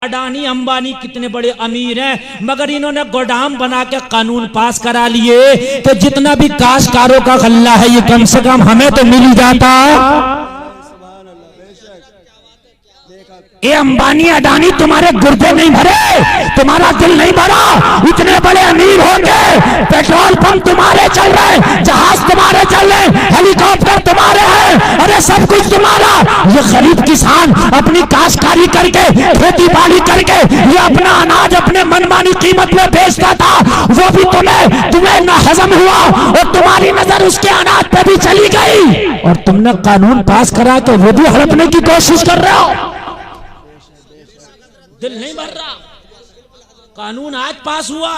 अडानी अंबानी कितने बड़े अमीर हैं, मगर इन्होंने गोदाम बना के कानून पास करा लिए कि जितना भी काश्तकारों का गल्ला है ये कम से कम हमें तो मिल ही जाता। ये अंबानी अडानी तुम्हारे गुर्दे नहीं भरे, तुम्हारा दिल नहीं भरा। इतने बड़े अमीर होंगे, पेट्रोल पंप तुम्हारे चल रहे, जहाज तुम्हारे चल रहे, हेलीकॉप्टर तुम्हारे हैं, अरे सब कुछ तुम्हारा। ये गरीब किसान अपनी काश्तकारी करके, खेती बाड़ी करके ये अपना अनाज अपने मनमानी कीमत में बेचता था, वो भी तुम्हें न हजम हुआ और तुम्हारी नजर उसके अनाज पे भी चली गई और तुमने कानून पास करा के वो भी हड़पने की कोशिश कर रहे हो। दिल नहीं भर रहा। कानून आज पास हुआ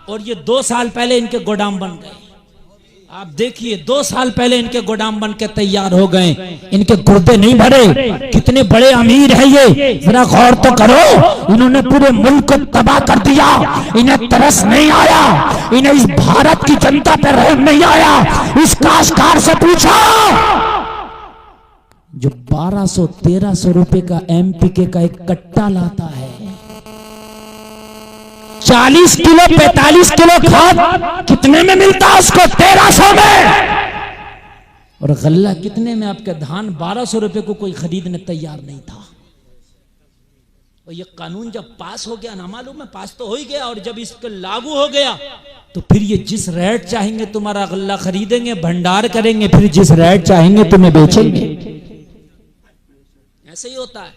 और ये 2 साल पहले इनके गोदाम बन गए। आप देखिए 2 साल पहले इनके गोदाम बन के तैयार हो गए, इनके गुर्दे नहीं भरे। कितने बड़े अमीर है ये, जरा गौर तो करो। इन्होंने पूरे मुल्क को तबाह कर दिया। इन्हें तरस नहीं आया, इन्हें इस भारत की जनता पर रहम नहीं आया। इस काश्तकार से पूछो जो 1200-1300 रुपए का एमपीके का एक कट्टा लाता है, 40 किलो 45 किलो खाद कितने में मिलता है उसको? 1300 में। और गल्ला कितने में? आपका धान 1200 रुपए को कोई खरीदने तैयार नहीं था। और ये कानून जब पास हो गया ना, मालूम है पास तो हो ही गया, और जब इसको लागू हो गया तो फिर ये जिस रेट चाहेंगे तुम्हारा गल्ला खरीदेंगे, भंडार करेंगे, फिर जिस रेट चाहेंगे तुम्हें बेचेंगे। ऐसे ही होता है।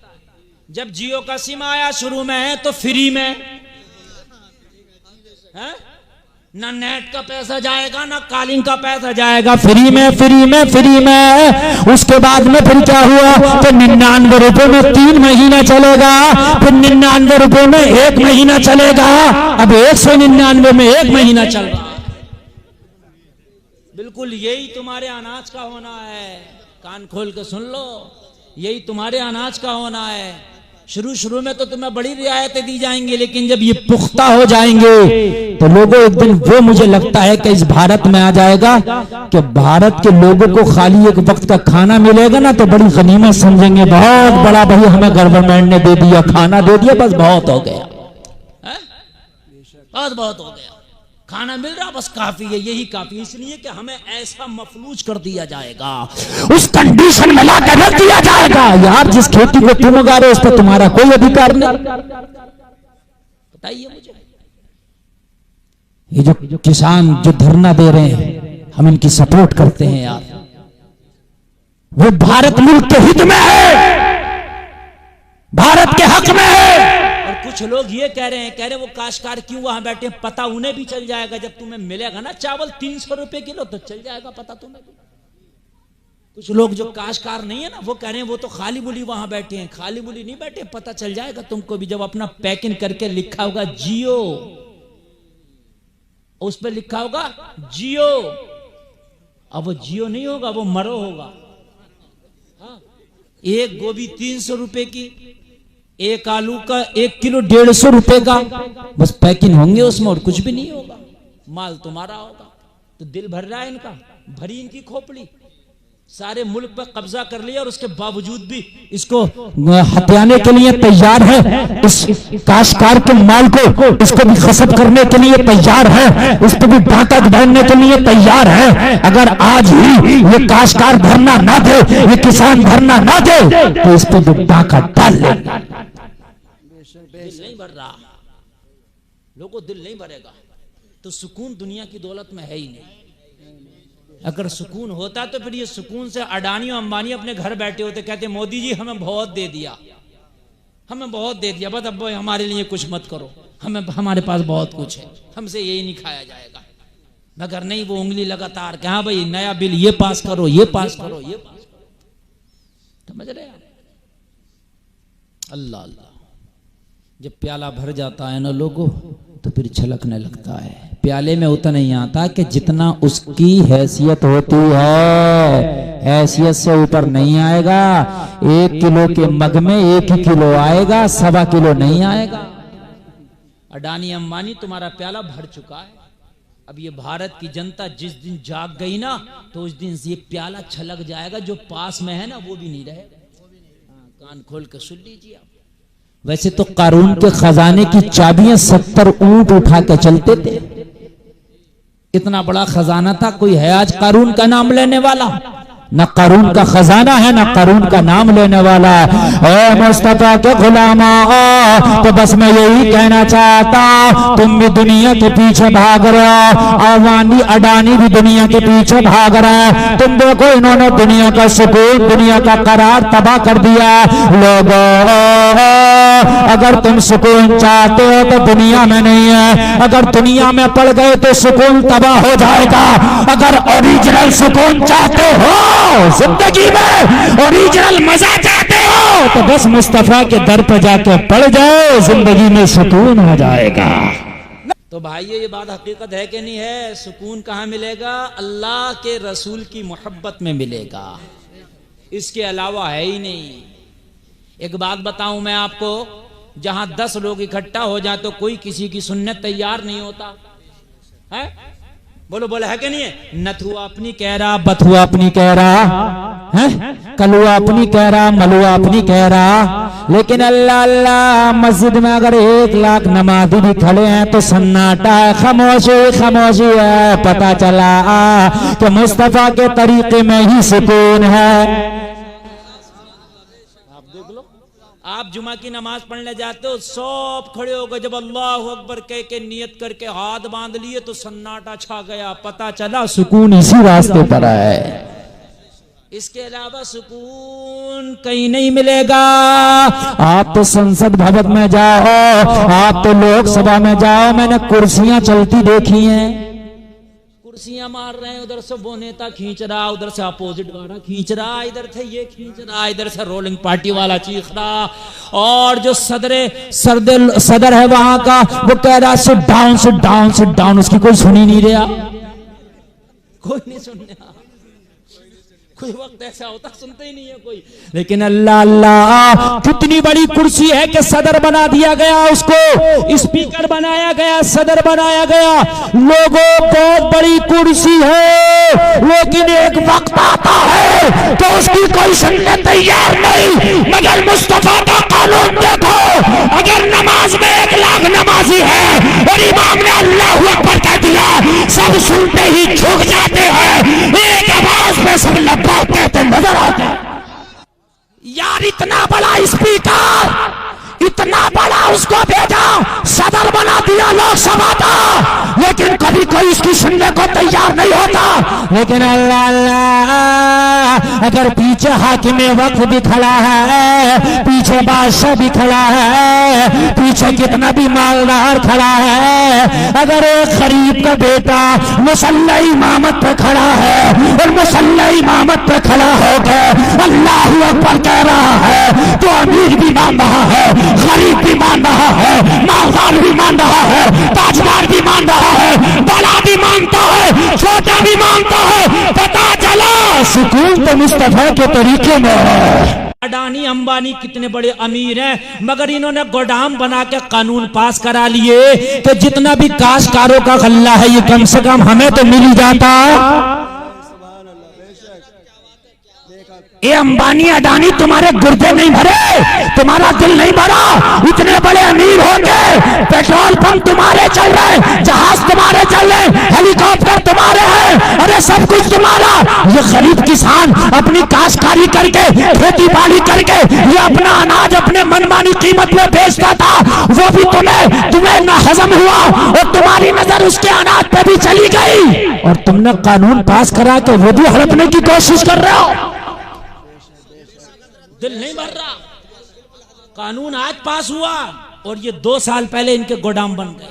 जब जियो का सिम आया शुरू में है तो फ्री में है ना, नेट का पैसा जाएगा ना कॉलिंग का पैसा जाएगा, फ्री में फ्री में फ्री में। उसके बाद में फिर क्या हुआ तो 99 रुपए में 3 महीना चलेगा, फिर 99 रुपए में 1 महीना चलेगा, अब 199 में 1 महीना चल रहा है। बिल्कुल यही तुम्हारे अनाज का होना है। कान खोल के सुन लो, यही तुम्हारे अनाज का होना है। शुरू में तो तुम्हें बड़ी रियायतें दी जाएंगी, लेकिन जब ये पुख्ता हो जाएंगे तो लोगों एक दिन वो मुझे लगता है कि इस भारत में आ जाएगा कि भारत के लोगों को खाली एक वक्त का खाना मिलेगा ना तो बड़ी गनीमत समझेंगे। बहुत बड़ा भाई हमें गवर्नमेंट ने दे दिया, खाना दे दिया, बस बहुत हो गया, बहुत हो गया, खाना मिल रहा बस काफी है, यही काफी। इसलिए कि हमें ऐसा मफलूज कर दिया जाएगा, उस कंडीशन में लाकर रख दिया जाएगा। यार जिस खेती को तुम उगा रहे हो उस पर तुम्हारा कोई अधिकार नहीं। बताइए मुझे, ये जो किसान जो धरना दे रहे हैं, हम इनकी सपोर्ट करते हैं यार। वो भारत मुल्क के हित में है, भारत के हक में है। कुछ लोग ये कह रहे वो काश्तकार क्यों वहां बैठे, पता उन्हें भी चल जाएगा जब तुम्हें मिलेगा ना चावल 300 रुपए किलो तो चल जाएगा पता तुम्हें भी। कुछ लोग जो काश्तकार नहीं है ना वो कह रहे हैं वो तो खाली बुली वहां बैठे हैं, खाली बुली नहीं बैठे, पता चल जाएगा तुमको भी। जब अपना पैकिंग करके लिखा होगा जियो, उस पर लिखा होगा जियो, अब वो जियो नहीं होगा, वो मरो होगा। हाँ? एक गोभी 300 रुपए की, एक आलू का 1 किलो 150 रुपए का, बस पैकिंग होंगे उसमें और कुछ भी नहीं होगा, माल तुम्हारा होगा। तो दिल भर रहा है इनका, भरी इनकी खोपड़ी, सारे मुल्क पर कब्जा कर लिया और उसके बावजूद भी इसको हत्याने के लिए तैयार है। इस काश्तकार के माल को इसको भी खसब करने के लिए तैयार है, इस पर भी डाका डालने के लिए तैयार है। अगर आज ही ये काश्तकार धरना ना दे, ये किसान धरना ना दे तो इस पर भी डाका डाल ले। नहीं भर रहा, लोगों दिल नहीं भरेगा तो सुकून दुनिया की दौलत में है ही नहीं। अगर सुकून होता तो फिर ये सुकून से अडानी और अंबानी अपने घर बैठे होते, कहते मोदी जी हमें बहुत दे दिया, हमें बहुत दे दिया, बस अब हमारे लिए कुछ मत करो, हमारे पास बहुत कुछ है, हमसे यही नहीं खाया जाएगा। मगर नहीं, वो उंगली लगातार कि हाँ भाई नया बिल ये पास करो, ये पास करो, ये पास करो। समझ रहे? अल्लाह अल्लाह। जब प्याला भर जाता है ना लोगों तो फिर छलकने लगता है। प्याले में उतना नहीं आता कि जितना उसकी हैसियत होती है, हैसियत से ऊपर नहीं आएगा। 1 किलो के मग में 1 ही किलो आएगा, 1.25 किलो नहीं आएगा। अडानी अंबानी तुम्हारा प्याला भर चुका है। अब ये भारत की जनता जिस दिन जाग गई ना तो उस दिन ये प्याला छलक जाएगा, जो पास में है ना वो भी नहीं रहेगा। कान खोल कर सुन लीजिए आप। वैसे तो कारून के खजाने की चाबियां 70 ऊंट उठा के चलते थे। इतना बड़ा खजाना था, कोई है आज कारून का नाम लेने वाला? न कारून का खजाना है, न कारून का नाम लेने वाला है। ए मुस्तफा के गुलामा, तो बस मैं यही कहना चाहता, तुम भी दुनिया के पीछे भाग रहे हो, अवानी अडानी भी दुनिया के पीछे भाग रहे हैं। तुम देखो इन्होंने दुनिया का सुकून, दुनिया का करार तबाह कर दिया। लोगों, अगर तुम सुकून चाहते हो तो दुनिया में नहीं है, अगर दुनिया में पड़ गए तो सुकून तबाह हो जाएगा। अगर ओरिजिनल सुकून चाहते हो, जिंदगी में ओरिजिनल मजा चाहते हो, तो बस मुस्तफा के दर पर जाके पड़ जाओ, जिंदगी में सुकून हो जाएगा। तो भाई ये बात हकीकत है कि नहीं है? सुकून कहाँ मिलेगा? अल्लाह के रसूल की मोहब्बत में मिलेगा, इसके अलावा है ही नहीं। एक बात बताऊं मैं आपको, जहां 10 लोग इकट्ठा हो जाए तो कोई किसी की सुनने तैयार नहीं होता है। बोलो बोलो, है कि नहीं है? नथुआ अपनी कह रहा, बथुआ अपनी कह रहा है, कलुआ अपनी कह रहा, मलुआ अपनी कह रहा। लेकिन अल्लाह अल्लाह, मस्जिद में अगर 1 लाख नमाजी भी खड़े हैं तो सन्नाटा है, खामोशी खामोशी है। पता चला कि मुस्तफा के तरीके में ही सुकून है। आप जुमा की नमाज पढ़ने जाते हो, सब खड़े हो गए, जब अल्लाह अकबर कह के नियत करके हाथ बांध लिए तो सन्नाटा छा गया। पता चला सुकून इसी रास्ते पर है, इसके अलावा सुकून कहीं नहीं मिलेगा। आप तो संसद भवन में जाओ, आप तो लोकसभा में जाओ, मैंने कुर्सियां चलती देखी हैं, कुर्सियां मार रहे हैं, उधर से वो नेता खींच रहा, उधर से अपोजिट वाला खींच रहा, इधर से ये खींच रहा, इधर से रोलिंग पार्टी वाला चीख रहा, और जो सदर है वहां का वो कह रहा sit down sit down sit down. उसकी कोई सुन ही नहीं रहा, कोई नहीं सुन रहा। कोई वक्त ऐसा होता सुनते ही नहीं है कोई। लेकिन अल्लाह अल्लाह, कितनी बड़ी कुर्सी है कि सदर बना दिया गया, उसको स्पीकर बनाया गया, सदर बनाया गया। लोगों, बहुत बड़ी कुर्सी है, लेकिन एक वक्त आता है तो उसकी कोई सुनने तैयार नहीं। मगर मुस्तफा का कानून देखो, अगर नमाज में 1 लाख नमाजी है और इमाम ने अल्लाह अकबर कह दिया, सब सुनते ही झुक जाते हैं, एक आवाज में सब कहते नजर आते। यार इतना बड़ा स्पीकर, इतना बड़ा उसको भेजा, सदर बना दिया लोकसभा का, लेकिन कभी कोई इसकी सुनने को तैयार नहीं होता। लेकिन अल्लाह अल्लाह, अगर पीछे हाकिमे वक्त भी खड़ा है, पीछे बादशाह भी खड़ा है, पीछे कितना भी मालदार खड़ा है, अगर एक गरीब का बेटा मुसल्ला इमामत पे खड़ा है और मुसल्ला इमामत पे खड़ा होकर अल्लाह अकबर कह रहा है, तो अमीर भी मान रहा है, गरीब भी मान रहा है, मालदार भी मान रहा है, ताजदार भी मान रहा है, बड़ा भी मानता है, छोटा भी मानता है। पता चला सुकून तो मुस्तफा के तरीके में है। अडानी अंबानी कितने बड़े अमीर हैं, मगर इन्होंने गोदाम बना के कानून पास करा लिए कि जितना भी काश्तकारों का गल्ला है ये कम से कम हमें तो मिल ही जाता। ये अंबानी अडानी तुम्हारे गुर्दे नहीं भरे, तुम्हारा दिल नहीं भरा। इतने बड़े अमीर होंगे, पेट्रोल पंप तुम्हारे चल रहे, जहाज तुम्हारे चल रहे, हेलीकॉप्टर तुम्हारे हैं, अरे सब कुछ तुम्हारा। ये गरीब किसान अपनी काश्तकारी करके, खेती बाड़ी करके ये अपना अनाज अपने मनमानी कीमत में बेचता था, वो भी तुम्हें ना हजम हुआ और तुम्हारी नजर उसके अनाज पे भी चली गई और तुमने कानून पास करा के वो भी हड़पने की कोशिश कर रहे हो। दिल नहीं भर रहा। कानून आज पास हुआ और ये 2 साल पहले इनके गोदाम बन गए।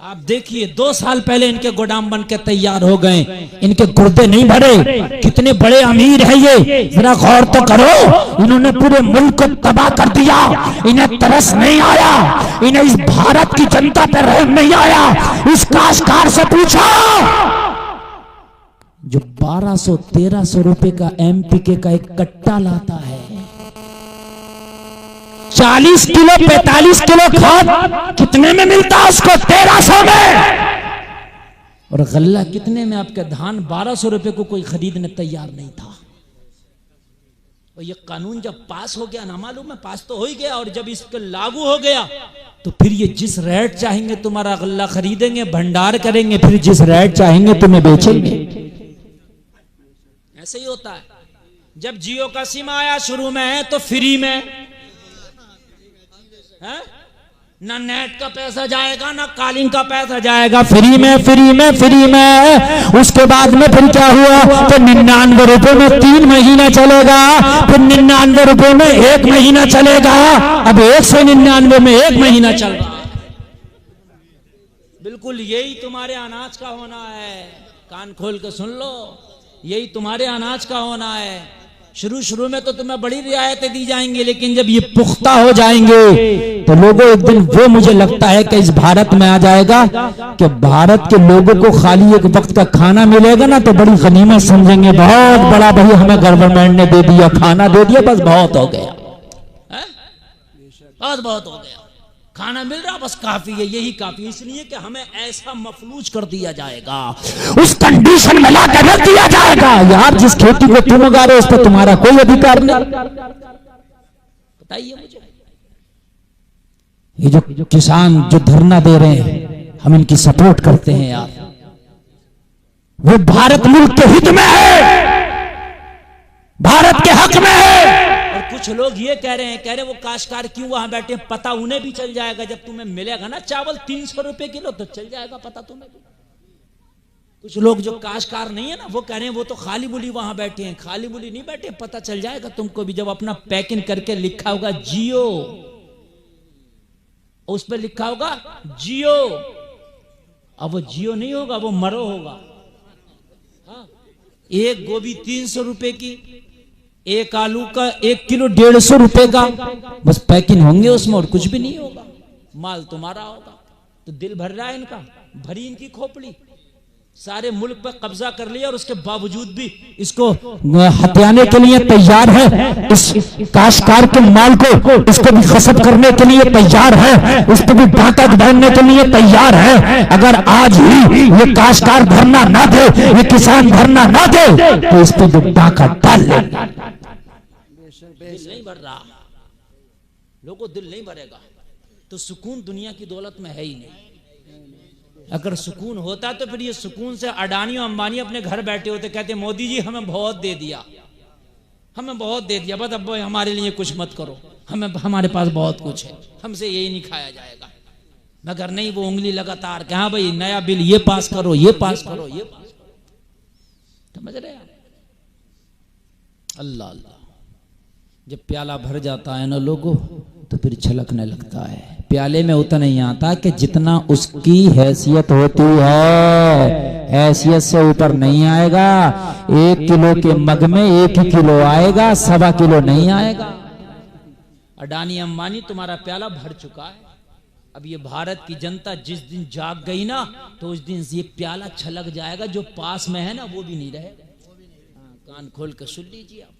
आप देखिए 2 साल पहले इनके गोदाम बन के तैयार हो गए, इनके गुर्दे नहीं भरे। कितने बड़े अमीर है ये, जरा गौर तो करो। इन्होंने पूरे मुल्क को तबाह कर दिया, इन्हें तरस नहीं आया, इन्हें इस भारत की जनता पर रहम नहीं आया। इस काश्तकार से पूछो जो 1200-1300 रुपए का एमपीके का एक कट्टा लाता है, 40 किलो 45 किलो खाद कितने में मिलता है उसको? 1300 में। और गल्ला कितने में? आपके धान 1200 रुपए को कोई खरीदने तैयार नहीं था। और ये कानून जब पास हो गया ना, मालूम है पास तो हो ही गया, और जब इसको लागू हो गया तो फिर ये जिस रेट चाहेंगे तुम्हारा गल्ला खरीदेंगे, भंडार करेंगे, फिर जिस रेट चाहेंगे तुम्हें बेचेंगे। ऐसे ही होता है। जब जियो का सिम आया शुरू में तो फ्री में है? ना नेट का पैसा जाएगा ना कॉलिंग का पैसा जाएगा, फ्री में फ्री में फ्री में। उसके बाद में फिर क्या हुआ तो 99 रुपए में 3 महीना चलेगा, फिर 99 रुपए में 1 महीना चलेगा, अब 199 में 1 महीना चल रहा है। बिल्कुल यही तुम्हारे अनाज का होना है, कान खोल के सुन लो, यही तुम्हारे अनाज का होना है। शुरू शुरू में तो तुम्हें बड़ी रियायतें दी जाएंगी, लेकिन जब ये पुख्ता हो जाएंगे तो लोगों एक दिन वो मुझे लगता है कि इस भारत में आ जाएगा कि भारत के लोगों को खाली एक वक्त का खाना मिलेगा ना तो बड़ी गनीमत समझेंगे, बहुत बड़ा भाई हमें गवर्नमेंट ने दे दिया, खाना दे दिया, बस बहुत हो गया, बहुत हो गया, खाना मिल रहा बस काफी है, यही काफी है। इसलिए कि हमें ऐसा मफलूज कर दिया जाएगा, उस कंडीशन में ला कर रख दिया जाएगा, यार जिस खेती को तुम उगा रहे हो उस पर तुम्हारा कोई अधिकार नहीं। बताइए मुझे, ये जो किसान जो धरना दे रहे हैं हम इनकी सपोर्ट करते हैं यार, वो भारत मुल्क के हित में है, भारत के हक में है। और कुछ लोग ये कह रहे वो काश्तकार क्यों वहां बैठे, पता उन्हें भी चल जाएगा जब तुम्हें मिलेगा ना चावल 300 रुपए किलो तो चल जाएगा पता तुम्हें भी। कुछ लोग जो काश्तकार नहीं है ना वो कह रहे हैं वो तो खाली बुली वहां बैठे हैं, खाली बुली नहीं बैठे, पता चल जाएगा तुमको भी जब अपना पैकिंग करके लिखा होगा जियो, उस पर लिखा होगा जियो, अब वो जियो नहीं होगा वो मरो होगा। हाँ? एक गोभी 300 रुपए की, एक आलू का 1 किलो 150 रुपए का, बस पैकिंग होंगे उसमें और कुछ भी नहीं होगा, माल तुम्हारा होगा। तो दिल भर रहा है इनका, भरी इनकी खोपड़ी, सारे मुल्क पर कब्जा कर लिया और उसके बावजूद भी इसको हत्याने के लिए तैयार है, इस काश्तकार के माल को इसको भी खसब करने के लिए तैयार है, इस पर भी डाका डालने के लिए तैयार है। अगर आज ही ये काश्तकार धरना ना दे, ये किसान धरना ना दे तो इस पर भी डाका डाल ले। दिल नहीं भर रहा, लोगों दिल नहीं भरेगा तो सुकून दुनिया की दौलत में है ही नहीं। अगर सुकून होता तो फिर ये सुकून से अडानी और अंबानी अपने घर बैठे होते, कहते मोदी जी हमें बहुत दे दिया, हमें बहुत दे दिया, बस अब हमारे लिए कुछ मत करो, हमें हमारे पास बहुत कुछ है, हमसे यही नहीं खाया जाएगा। मगर नहीं, वो उंगली लगातार कि हाँ भाई नया बिल ये पास करो, ये पास करो, ये पास करो। समझ रहे हैं? अल्लाह अल्लाह, जब प्याला भर जाता है ना लोगों तो फिर छलकने लगता है। प्याले में उतना नहीं आता कि जितना उसकी हैसियत होती है, हैसियत से ऊपर नहीं आएगा। 1 किलो के मग में 1 ही किलो आएगा, 1.25 किलो नहीं आएगा। अडानी अंबानी तुम्हारा प्याला भर चुका है। अब ये भारत की जनता जिस दिन जाग गई ना तो उस दिन ये प्याला छलक जाएगा, जो पास में है ना वो भी नहीं रहेगा। कान खोल कर सुन लीजिए आप।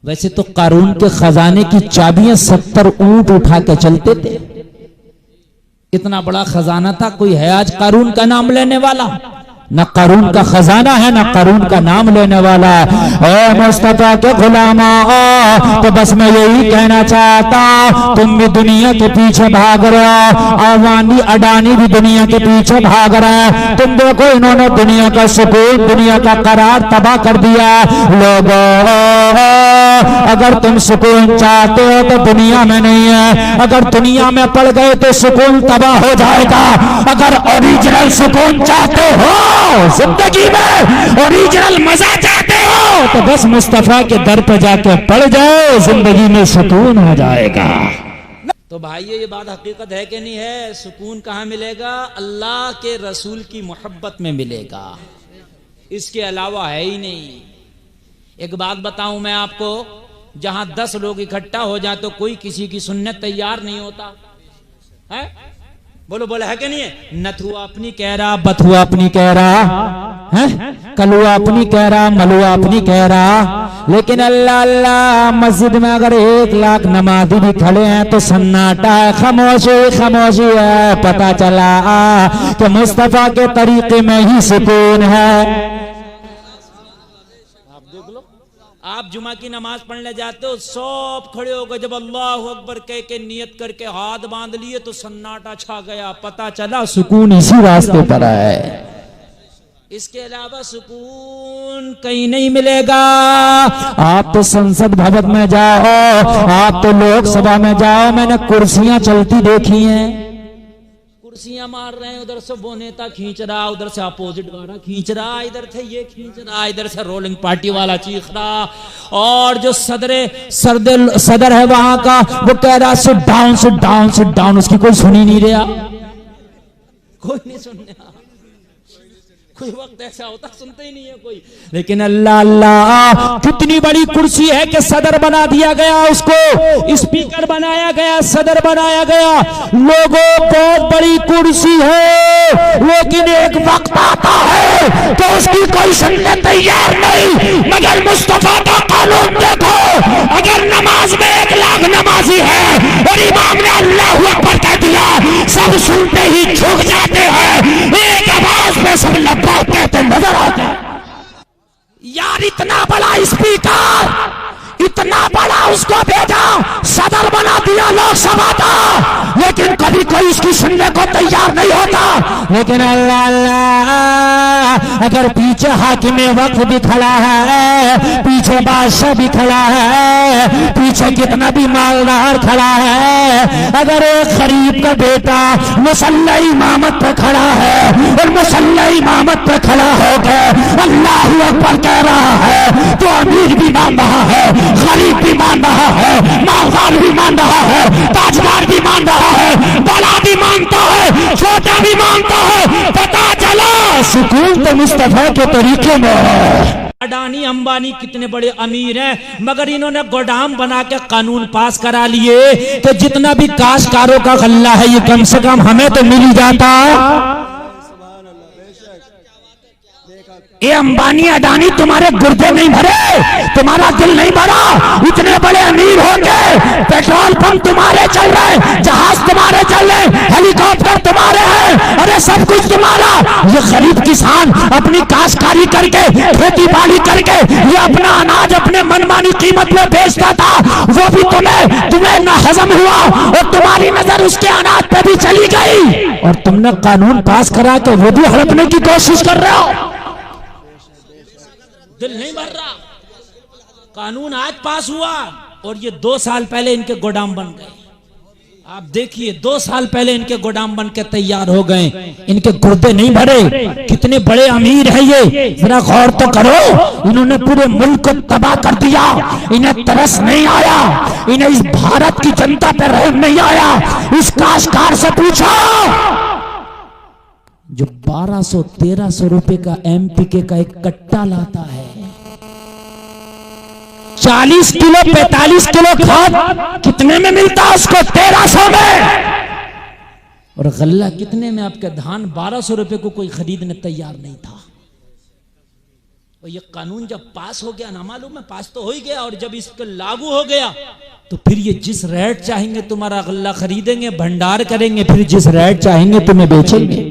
वैसे तो कारून के खजाने की चाबियां 70 ऊंट उठा के चलते थे, इतना बड़ा खजाना था। कोई है आज कारून का नाम लेने वाला? न कारून का खजाना है, न कारून का नाम लेने वाला। ओ मुस्तफा के गुलामा, तो बस मैं यही कहना चाहता, तुम भी दुनिया के पीछे भाग रहे हो, अवानी अडानी भी दुनिया के पीछे भाग रहे हैं। तुम देखो इन्होंने दुनिया का सुकून, दुनिया का करार तबाह कर दिया। लोगों, अगर तुम सुकून चाहते हो तो दुनिया में नहीं है, अगर दुनिया में पड़ गए तो सुकून तबाह हो जाएगा। अगर ओरिजिनल सुकून चाहते हो, जिंदगी में ओरिजिनल मजा चाहते हो, तो बस मुस्तफा के दर पर जाके पड़ जाओ, जिंदगी में सुकून हो जाएगा। तो भाइयों, ये बात हकीकत है कि नहीं है? सुकून कहाँ मिलेगा? अल्लाह के रसूल की मोहब्बत में मिलेगा, इसके अलावा है ही नहीं। एक बात बताऊं मैं आपको, जहां 10 लोग इकट्ठा हो जाए तो कोई किसी की सुनने तैयार नहीं होता है। बोलो बोलो, है कि नहीं है? नथुआ अपनी कह रहा, बथुआ अपनी कह रहा है, कलुआ अपनी कह रहा, मलुआ अपनी कह रहा। लेकिन अल्लाह अल्लाह, मस्जिद में अगर 1 लाख नमाजी भी खड़े हैं तो सन्नाटा है, खामोशी खामोशी है। पता चला कि मुस्तफा के तरीके में ही सुकून है। आप जुमा की नमाज पढ़ने जाते हो, सब खड़े हो गए, जब अल्लाह अकबर कह के नियत करके हाथ बांध लिए तो सन्नाटा छा गया, पता चला सुकून इसी रास्ते पर है, इसके अलावा सुकून कहीं नहीं मिलेगा। आप तो संसद भवन में जाओ, आप तो लोकसभा में जाओ, मैंने कुर्सियां चलती देखी हैं, कुर्सियां मार रहे हैं, उधर से वो नेता खींच रहा, उधर से अपोजिट वाला खींच रहा, इधर से ये खींच रहा, इधर से रोलिंग पार्टी वाला चीख रहा, और जो सदर है वहां का वो कह रहा sit down sit down sit down, उसकी कोई सुनी नहीं रहा, कोई नहीं सुनने, कोई वक्त ऐसा होता सुनते ही नहीं है कोई। लेकिन अल्लाह अल्लाह कितनी बड़ी कुर्सी है कि सदर बना दिया गया, उसको स्पीकर बनाया गया, सदर बनाया गया। लोगों बहुत बड़ी कुर्सी है, लेकिन एक वक्त आता है तो उसकी कोई सुनने तैयार नहीं। मगर मुस्तफा का कानून देखो, अगर नमाज में 1 लाख नमाजी है और इमाम ने अल्लाहू अकबर कह दिया, सब सुनते ही झुक जाते हैं, एक आवाज में सब कहते नजर आते हैं। यार इतना बड़ा स्पीकर, इतना बड़ा उसको भेजा, सदर बना दिया लोकसभा का, लेकिन कभी कोई इसकी सुनने को तैयार नहीं होता। लेकिन अल्लाह अल्लाह, अगर पीछे हाकिम वक्त भी खड़ा है, पीछे बादशाह भी खड़ा है, पीछे कितना भी मालदार खड़ा है, अगर एक गरीब का बेटा मुसल्ला इमामत पे खड़ा है और मुसल्ला इमामत पे खड़ा होकर अल्लाहू अकबर कह रहा है, तो अमीर भी मान रहा है, गरीब भी मान रहा है, मालदार भी मान रहा है, ताजदार भी मान रहा है, बड़ा भी मानता है, छोटा भी मानता है। पता चला सुकून तो मुस्तफा के तरीके में है। अडानी अंबानी कितने बड़े अमीर हैं, मगर इन्होंने गोदाम बना के कानून पास करा लिए कि जितना भी काश्तकारों का गल्ला है ये कम से कम हमें तो मिल ही जाता। ये अंबानी अडानी तुम्हारे गुर्दे नहीं भरे, तुम्हारा दिल नहीं भरा, इतने बड़े अमीर हो गए, पेट्रोल पंप तुम्हारे चल रहे, जहाज तुम्हारे चल रहे, हेलीकॉप्टर तुम्हारे हैं, अरे सब कुछ तुम्हारा। ये गरीब किसान अपनी काश्तकारी करके, खेती बाड़ी करके, ये अपना अनाज अपने मनमानी कीमत में बेचता था, वो भी तुम्हें न हजम हुआ और तुम्हारी नजर उसके अनाज पे भी चली गई, और तुमने कानून पास करा के वो भी हड़पने की कोशिश कर रहे हो। दिल नहीं भर रहा। कानून आज पास हुआ और ये 2 साल पहले इनके गोदाम बन गए। आप देखिए 2 साल पहले इनके गोदाम बन के तैयार हो गए, इनके गुर्दे नहीं भरे। कितने बड़े अमीर है ये, जरा गौर तो करो। इन्होंने पूरे मुल्क को तबाह कर दिया, इन्हें तरस नहीं आया, इन्हें इस भारत की जनता पे रहम नहीं आया। इस काश्तकार से पूछो जो 1200-1300 रुपए का एमपीके का एक कट्टा लाता है, 40 किलो 45 किलो खाद कितने में मिलता है उसको? 1300 में। और गल्ला कितने में? आपका धान 1200 रुपए को कोई खरीदने तैयार नहीं था। और ये कानून जब पास हो गया ना, मालूम है पास तो हो ही गया, और जब इसको लागू हो गया तो फिर ये जिस रेट चाहेंगे तुम्हारा गल्ला खरीदेंगे, भंडार करेंगे, फिर जिस रेट चाहेंगे तुम्हें बेचेंगे।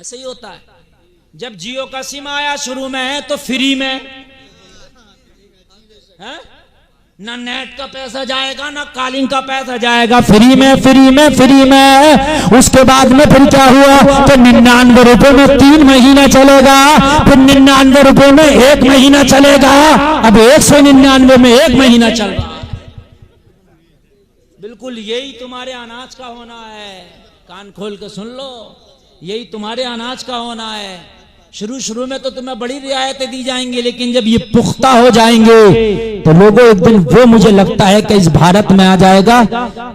ऐसे ही होता है। जब जियो का सिम आया शुरू में है तो फ्री में है? ना नेट का पैसा जाएगा ना कॉलिंग का पैसा जाएगा, फ्री में फ्री में फ्री में। उसके बाद में फिर क्या हुआ तो 99 रुपए में 3 महीना चलेगा, फिर 99 रुपए में 1 महीना चलेगा, अब 199 में 1 महीना चल रहा है। बिल्कुल यही तुम्हारे अनाज का होना है। कान खोल के सुन लो, यही तुम्हारे अनाज का होना है। शुरू में तो तुम्हें बड़ी रियायतें दी जाएंगी, लेकिन जब ये पुख्ता हो जाएंगे तो लोगों एक दिन वो मुझे लगता है कि इस भारत में आ जाएगा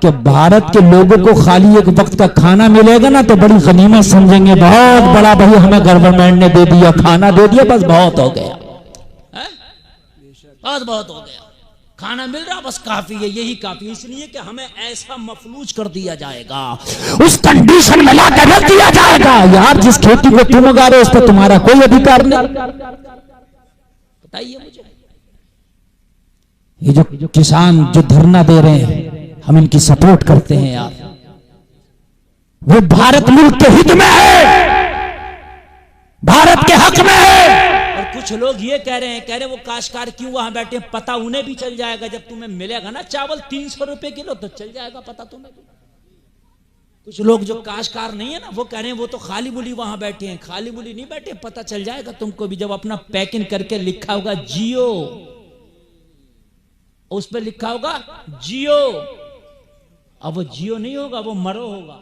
कि भारत के लोगों को खाली एक वक्त का खाना मिलेगा ना तो बड़ी गनीमत समझेंगे। बहुत बड़ा भाई हमें गवर्नमेंट ने दे दिया, खाना दे दिया, बस बहुत हो गया, बहुत हो गया, खाना मिल रहा बस काफी है, यही काफी। इसलिए कि हमें ऐसा मफलूज कर दिया जाएगा, उस कंडीशन में ला कर रख दिया जाएगा। यार जिस खेती को तुम उगा रहे हो उस पर तुम्हारा कोई अधिकार नहीं। बताइए मुझे, ये जो किसान जो धरना दे रहे हैं, हम इनकी सपोर्ट करते हैं यार, वो भारत मुल्क के हित में है, भारत के हक में है। और कुछ लोग ये कह रहे हैं वो काश्तकार क्यों वहां बैठे हैं, पता उन्हें भी चल जाएगा जब तुम्हें मिलेगा ना चावल 300 रुपए किलो, तो चल जाएगा पता तुम्हें भी। कुछ लोग जो काश्तकार नहीं है ना वो कह रहे हैं वो तो खाली बुली वहां बैठे हैं, खाली बुली नहीं बैठे, पता चल जाएगा तुमको भी। जब अपना पैकिंग करके लिखा होगा जियो, उस पर लिखा होगा जियो, अब वो जियो नहीं होगा, वो मरो होगा।